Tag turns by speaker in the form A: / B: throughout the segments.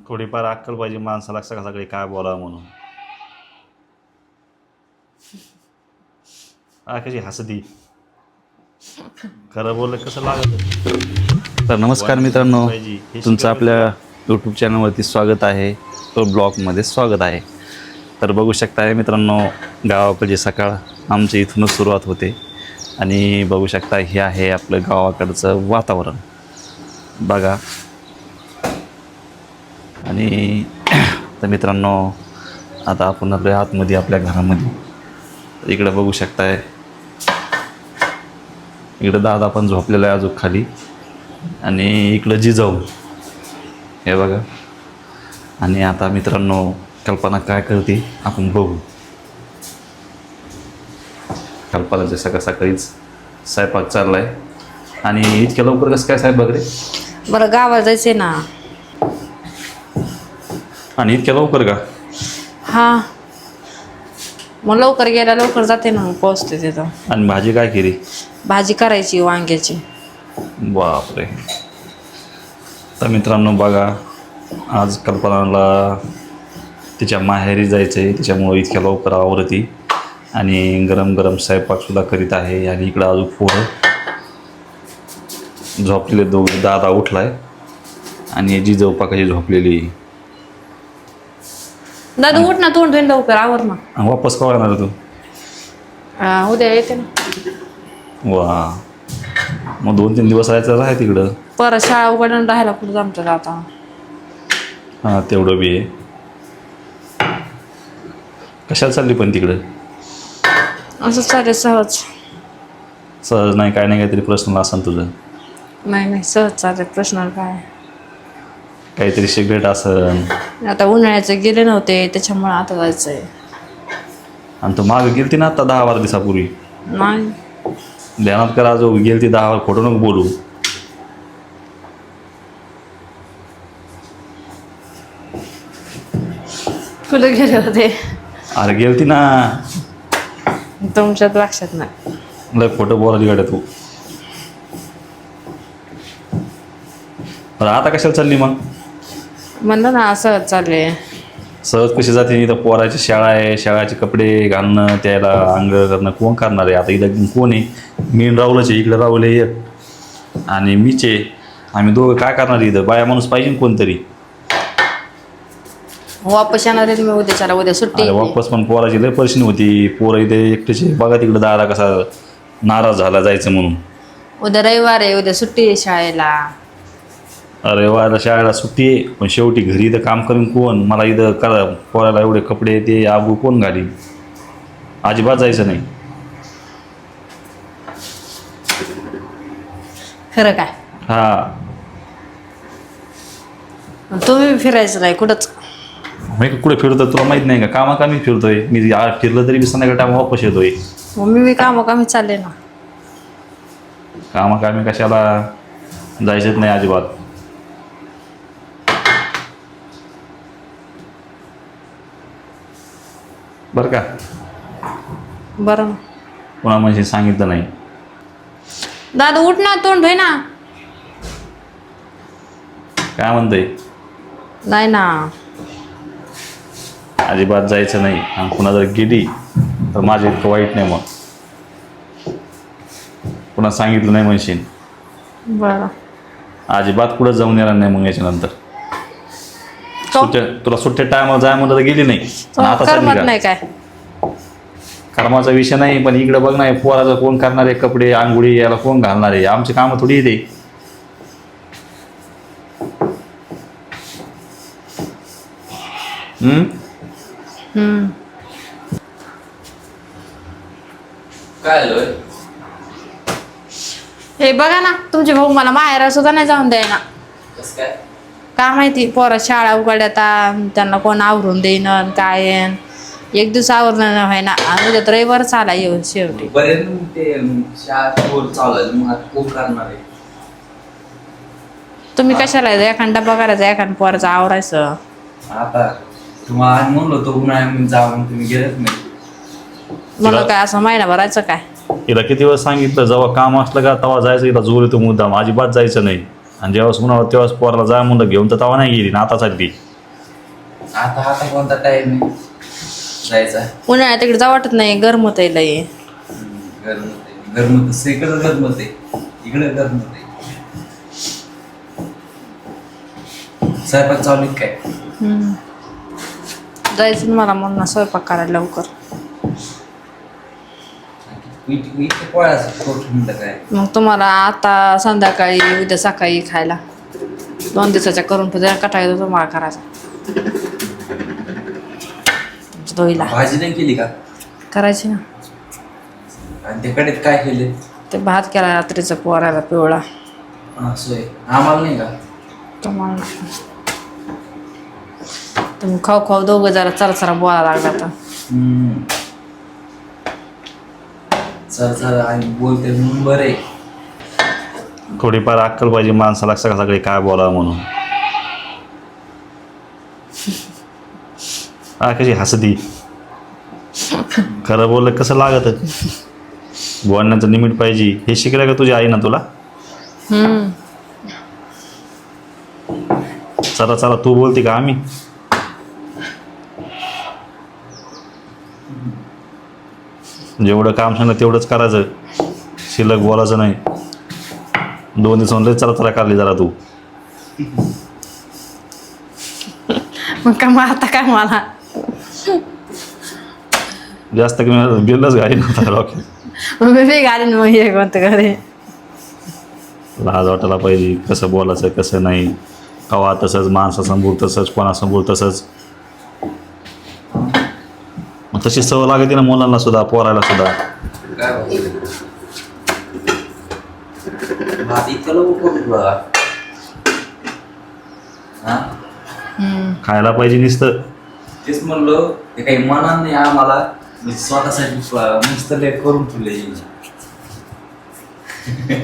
A: थोडीफार अक्कल पाहिजे माणसाला सकाळी काय बोलावं म्हणून. कशी हसती. खरं बोललं कसं लागत. तर नमस्कार मित्रांनो, तुमचं आपल्या यूट्यूब चॅनलवरती स्वागत आहे. तो ब्लॉगमध्ये स्वागत आहे. तर बघू शकता मित्रांनो, गावाकडची सकाळ आमच्या इथूनच सुरुवात होते आणि बघू शकता हे आहे आपलं गावाकडचं वातावरण बघा. आणि तर मित्रांनो, आता आपण आपल्या आतमध्ये आपल्या घरामध्ये इकडं बघू शकताय, इकडं दादा पण झोपलेला आहे अजून खाली आणि इकडं जिजाऊ हे बघा. आणि आता मित्रांनो कल्पना काय करते आपण बघू. कल्पनाच्या सकाळीच स्वयंपाक चाललाय. आणि इतक्या लवकर कसं काय स्वयंपाक रे?
B: बरं गावाला जायचंय ना.
A: आणि इतक्या लवकर का?
B: हा, मग लवकर गेला लवकर जाते ना, मग पोहोचते तिथं.
A: आणि भाजी काय केली?
B: भाजी करायची वांग्याची.
A: बापरे. तर मित्रांनो बघा, आज कल्पनाला तिच्या माहेरी जायचं आहे, त्याच्यामुळं इतक्या लवकर आवरती आणि गरम गरम स्वयंपाकसुद्धा करीत आहे. आणि इकडं अजून पोरं झोपलेले दोघं, दादा उठलाय आणि जिजाऊ पाकाची झोपलेली.
B: दादा उठ ना, तोंड धुईन लवकर, आवर ना.
A: वापस कवा येणार तू?
B: उद्या येते ना.
A: वा, मग 2-3 दिवस राहायचं आहे तिकडं.
B: परत शाळा उघडून राहायला कुठं जमतं आता.
A: हां, तेवढं बी आहे. कशाला चालली पण तिकडं?
B: असं चालेल सहज.
A: सहज नाही, काय नाही, काहीतरी प्रश्न असेल तुझं.
B: नाही सहज चालेल. प्रश्न काय?
A: काहीतरी सिगरेट असेल.
B: आता उन्हाळ्याचे गेले नव्हते त्याच्यामुळे आता जायचंय.
A: आणि तू मागं गेलती ना आता 10-12 दिवसापूर्वी.
B: नाही
A: ध्यानात करा, जो गेलती 10 खोटं नको बोलू.
B: कुठे गेले होते?
A: अरे गेलती ना.
B: तुमच्यात लक्षात नाही.
A: लय खोटं बोलायची गाड्या तू. आता कशाला चालली मग?
B: म्हणलं ना सहज चालले.
A: सहज कशी जाते? इथं पोराची शाळा आहे, शाळाचे कपडे घालणं, त्याला अंग करणं कोण करणार आहे? आता इथं कोण आहे? मी राहुलच आहे, इकडं राहुल आहे आणि मीच आहे. आम्ही दोघं काय करणार इथं? बाया माणूस पाहिजे कोणतरी.
B: वापस येणार आहे तुम्ही उद्याच्याला? उद्या सुट्टी.
A: वापस पण पोराची लय परेशानी होती. पोरं इथे एकटेचे बघा, तिकडं दादा कसा नाराज झाला जायचं म्हणून.
B: उद्या रविवार आहे, उद्या सुट्टी आहे शाळेला.
A: अरे वा, शाळेला सुट्टी आहे पण शेवटी घरी इथं काम करून कोण? मला इथं करा पोराला एवढे कपडे ते आबू कोण घाली? अजिबात जायचं नाही.
B: खरं काय?
A: हा,
B: तुम्ही फिरायचं नाही कुठंच?
A: मी कुठे फिरतोय तुला माहित नाही का? कामाकामी फिरतोय मी. फिरलं तरी मी संध्याकाळी टाइम वापस येतोय.
B: मग मी कामोकामी चालले ना.
A: कामाकामी कशाला? जायचंच नाही अजिबात. बरं का?
B: बरं ना.
A: कोणा म्हणजे सांगितलं नाही.
B: दादा उठ ना, तोंड धुई ना.
A: काय म्हणतंय?
B: नाही ना,
A: अजिबात जायचं नाही. आणि पुन्हा जर गेली तर माझं इतकं वाईट नाही. मग पुन्हा सांगितलं नाही म्हणशील.
B: बरं.
A: अजिबात कुठं जाऊन येणार नाही मग याच्यानंतर. तुला सुट्ट्या टायमाला जाय म्हणलं तर गेली नाही. आता
B: करमत नाही काय?
A: कर्माचा विषय नाही, पण इकडे बघ ना, पोराचं कोण करणार आहे? कपडे आंघोळी याला कोण घालणार आहे? आमची कामं थोडी येते.
C: काय झालं?
B: हे बघा ना, तुमचे भाऊ मला माहेरा सुद्धा नाही जाऊन द्यायना.
C: कसं काय?
B: काय माहिती, पोरा शाळा उघड्यात त्यांना कोण आवरून देईन काय येईन. एक दिवस आवरण व्हायना आणि उद्या रविवारच आला येऊन शेवटी.
C: बरेच ते शाळा चालू आहे, मग आता खूप करणार आहे.
B: तुम्ही कशाला एखादा डबा करायचा, एखादा पोराचं आवरायचं.
C: आता तुम्हाला आज म्हणलं होतं उन्हाळ्यामध्ये जावं, तुम्ही गेलेच नाही.
B: मला काय असं महिनाभर राहायचं काय?
A: हिला किती वेळ सांगितलं, जेव्हा काम असलं का तेव्हा जायचं. हिला जोर येतो मुद्दाम, अजिबात जायचं नाही. आणि जेव्हा उन्हाळा तेव्हाच पोराला जा म्हणलं घेऊन, तर तेव्हा नाही गेली ना आता चालली.
C: आता आता कोणता टाइम आहे जायचा?
B: उन्हाळ्यात तिकडे जाऊ वाटत नाही, गरम होत लय.
C: गरमत इकडं गरमत आहे, इकडं गरमत आहे. स्वयंपाक चालू आहे काय?
B: जायचं ना मला म्हणून स्वयंपाक करायला लवकर.
C: इथे पोळ्याचं पोट म्हणलं काय?
B: मग तुम्हाला आता संध्याकाळी उद्या सकाळी खायला 2 दिवसाच्या करून ठेवतो, कटाळा येतो तुम्हाला करायचा. तुमच्या दोघीला
C: भाजी नाही केली का?
B: करायची ना.
C: आणि ते कडेत काय केले?
B: ते भात केला रात्रीचा पोरायला पिवळा.
C: असं आहे. आम्हाला नाही का?
B: तुम्हाला तुम्ही खाऊ खाऊ दोघं जरा चरचरा बोला लागला तर.
C: चल आणि बोलते म्हणून बरं आहे.
A: थोडीफार अक्कल पाहिजे माणसाला सकाळी काय बोलावं म्हणून. कशी हसती. खरं बोललं कसं लागत, बोलण्याचं लिमिट पाहिजे. हे शिकलं का तुझी आई ना तुला? चला चला तू बोलते का आम्ही? जेवढं काम सांगलं तेवढंच करायचं, शिल्लक बोलायचं नाही. 2 दिवसांमध्ये चला काढली जरा तू.
B: मग काय मग आता काय मला
A: जास्त कमी बिलच गाडी नव्हता.
B: मी घालीन मग हे कोणतं घरी.
A: लाज वाटायला पाहिजे कसं बोलायचं कसं नाही. कवा तसंच माणसासमोर तसंच, कोणासमोर तसंच. मग तशी सवय लागते ना मुलांना सुद्धा, पोरायला सुद्धा.
C: काय भात इतकं लवकर बघा. हा
A: खायला पाहिजे नुसतं.
C: तेच म्हणलं ते काही मनात नाही आम्हाला, मी स्वतःसाठी नुसतं लेट करून ठेवले.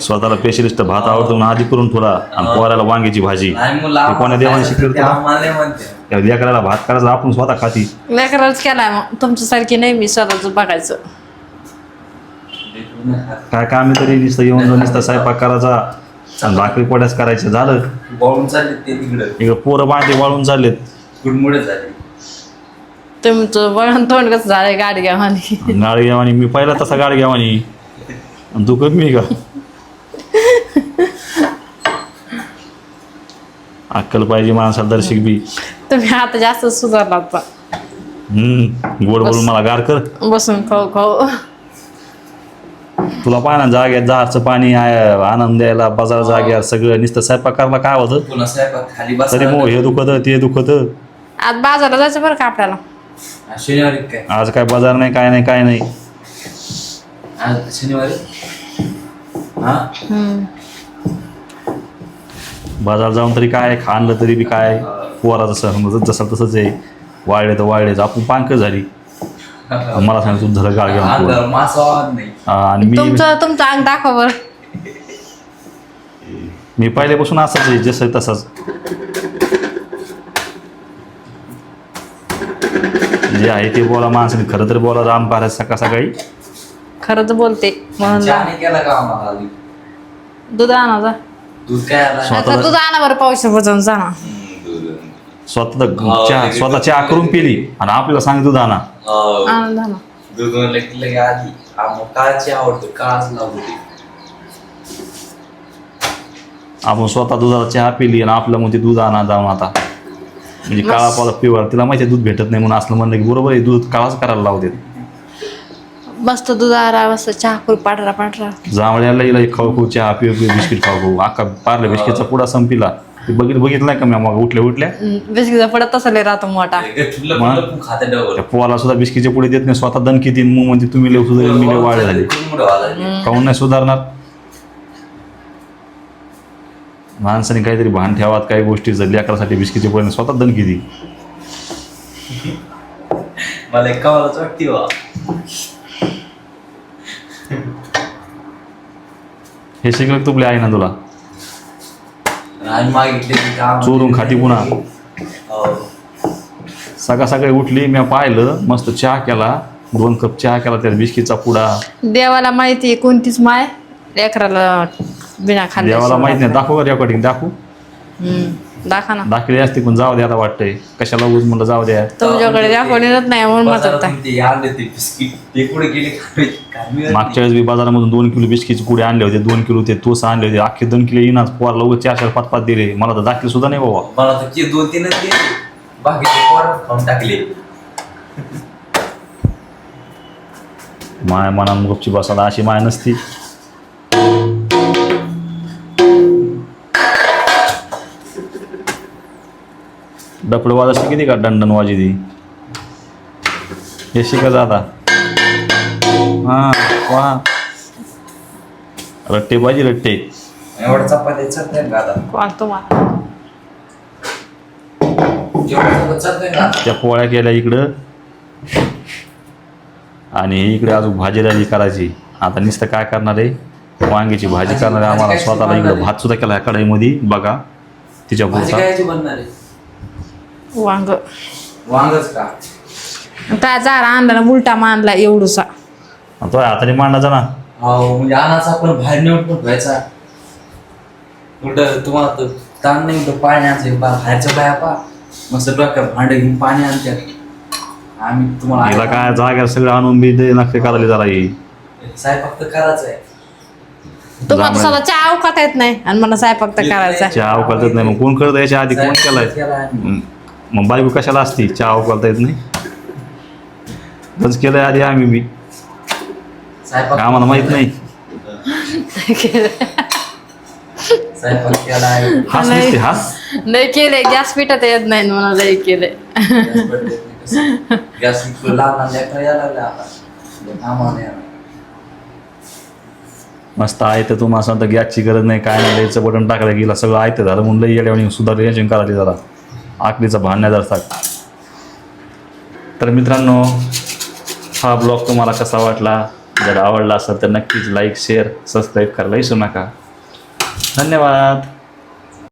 A: स्वतःला स्पेशलिस्ट भात आवडतो म्हणून आधी करून ठेवला, आणि पोरायला वांग्याची भाजी. ते कोण्या देवाने शिकवलं तुला?
C: आम्हाला नाही म्हणते.
A: त्या लेकराला भात करायचा आपण स्वतः खाती.
B: लेकरच केलाय मग तुमच्यासारखी नाही मी स्वतःच बघायचं.
A: काय काम आहे तरी नुसतं येऊन जाऊन नुसतं स्वयंपाक करायचा आणि भाकरी पोळ्याच करायचं झालं.
C: वाळून चालले ते तिकडं,
A: इकडं पोरं बांधे वाळून चाललेत.
C: गुडमुडे झाले.
B: तुमचं वळण तोंड कसं झालंय गाडी घ्या म्हणे.
A: गाडी घ्यावानी मी पहिला तसा गाडी घ्यावानी, आणि तू कमी का? अक्कल पाहिजे माणसाला दर्शक बी.
B: तुम्ही आता जास्त सुधारलात पण.
A: गोड बोलून मला गार कर.
B: बसून खाऊ खाऊ.
A: तुला पाहा ना जाग्यात जहारचं पाणी आनंद द्यायला बाजार जाग्यात सगळं नुसतं स्वयंपाक करायला काय होतं.
C: पुन्हा स्वयंपाक खाली बस.
A: तरी मग हे दुखत ते दुखत.
B: आज बाजारला जायचं बरं का आपल्याला.
C: शनिवारी काय?
A: आज काय बाजार नाही काय नाही काय नाही.
C: आज शनिवारी. हा
A: बाजार जाऊन तरी काय खाणलं तरी बी काय पोराचं जसं तसंच आहे. वाळले तर वाळलेच आपण पांक झाली. मला सांग तू धर गाळ घेऊन.
C: मासा नाही.
A: आणि
B: तुमचं अंग दाखवा बरं.
A: मी पहिल्यापासून असंच आहे जसं तसंच. जे आहे ते बोला माणसाने खरं तर बोला. राम पारायचं सकाळी
B: खरंच बोलते म्हणून.
C: चहा नाही केला का आम्हाला आधी?
B: दूध आणा जा.
C: दूध काय आला?
B: दूध आणा बरं पाऊस बजावून जा ना.
A: स्वतः चहा करून पिली आणि आपल्याला सांग दूध आणा.
B: आणून जा ना.
C: दूध लगे आधी काळची आवडतो, काळच लावते.
A: आपण स्वतः दुधाला चहा पिली आणि आपलं म्हणते दूध आणा जाऊन आता. म्हणजे काळा पाला पिवळा तिला माहिती दूध भेटत नाही म्हणून असलं म्हणलं की बरोबर आहे दूध काळाच करायला लावते.
B: मस्त दूध आरा मस्त चहा करू पांढरा पांढरा.
A: जांभळ्याला हिला खाऊ चहा पिऊ बिस्किट खाऊ अख्खा पार्ले बिस्किटचा पुडा संपला. ते बघितलं का मी मग उठल्या
B: बिस्किटचा पडत तसा लय राहतो मोठा.
A: त्या पोहाला सुद्धा बिस्किटचे पुढे देत नाही. स्वतः दणकी देईन मग म्हणजे तुम्ही लय सुधारले मी लय वाढे झाले. काहून नाही सुधारणार? माणसाने काहीतरी भान ठेवात काही गोष्टीचं. लेकरासाठी बिस्किटचे पुढे स्वतः दणकी दी.
C: मला एक कामालाच वाटते वा.
A: हे शिकलं तुपले आहे ना तुला.
C: मागितले
A: चोरून खाती पुन्हा. सकाळी उठली मी पाहिलं मस्त चहा केला. 2 कप चहा केला त्यात बिस्किटचा पुडा.
B: देवाला माहिती आहे कोणतीच माय लेकराला बिना खाल्ल्या.
A: देवाला माहित नाही. दाखव का रेकॉर्डिंग दाखवू.
B: दाखवा ना.
A: दाखली असते पण जाऊ द्या आता वाटतंय कशाला उगाच म्हणलं जाऊ द्या.
B: तुमच्याकडे दाखवणच नाही म्हणून म्हणतात काय.
C: ते आणले ते बिस्किट ते कुठे गेले काय मिळत
A: मागच्या वेळेस मी बाजारामधून 2 किलो बिस्किटचे पुढे आणले होते, 2 किलो ते तोस आणले होते, अख्खे 2 किलो येणार पोराला उगाच 4-4, 5-5 दिले. मला तर दाखली सुद्धा नाही बाबा.
C: मला तर ते 2-3च गेले बाकीचे पोर खाऊन टाकले.
A: माय मनान गुपची बसायला अशी माय नसती. डपड वाजाशी किती का दंडन वाजी ती हे शिकायचं आता. हा वा रट्टे पाहिजे रट्टे.
C: एवढा चपाती चढत नाही का आता
B: कोण तुम्हाला
C: एवढा चढत नाही का
A: त्या पोळ्या केल्या इकडं आणि इकडे अजून भाजी राहिली करायची. आता नुसतं काय करणार आहे वांग्याची भाजी करणार आहे. आम्हाला स्वतःला इकडं भात सुद्धा केला कढईमध्ये बघा तिच्या
C: भाजी
A: पुरता.
C: काय बनणार आहे
B: वांग
C: वांगच का
B: त्या झाड आणला ना उलटा मानला एवढूसा.
A: तो हाताने मांडायचा ना.
C: हो म्हणजे आणाचा आपण बाहेर नेऊन पण व्हायचा उलट तुम्हाला तर ताण नाही उलट पाणी आणायचं बाहेरच्या बाया पा मस्त डोक्यात भांडे घेऊन पाणी आणतात आम्ही
A: हिला
C: तुम्हाला
A: काय जागा सगळं आणून बी दे नखरे करायला जरा ही.
C: साहेब फक्त करायचं आहे
B: तुम्हाला स्वतः चहा करता येत नाही आणि मला स्वयंपाक तर करायचा.
A: चहा उकळतात नाही मग कोण करत याच्या आधी कोण केलाय. मग बायको कशाला असती चहा उकळता येत नाही. बंद केलंय आधी आम्ही बी आम्हाला माहित नाही.
C: स्वयंपाक केला आहे
A: हाच नसते हाच.
B: लय केले गॅस पिटत येत नाही मला लय केले.
C: गॅस लहान लेकरं यायला लागले आता आम्हाला नाही.
A: मस्त आहे तर तुम्हाला सांगता गॅसची गरज नाही काय नाही. याचं बटन टाकायला गेला सगळं आहे तर झालं म्हणलं येड्या सुद्धा रिएक्शन करायला जरा आखलीचा भांडण्या जरा. तर मित्रांनो हा ब्लॉग तुम्हाला कसा वाटला जर आवडला असेल तर नक्कीच लाईक शेअर सबस्क्राईब करायला विसरू नका. धन्यवाद.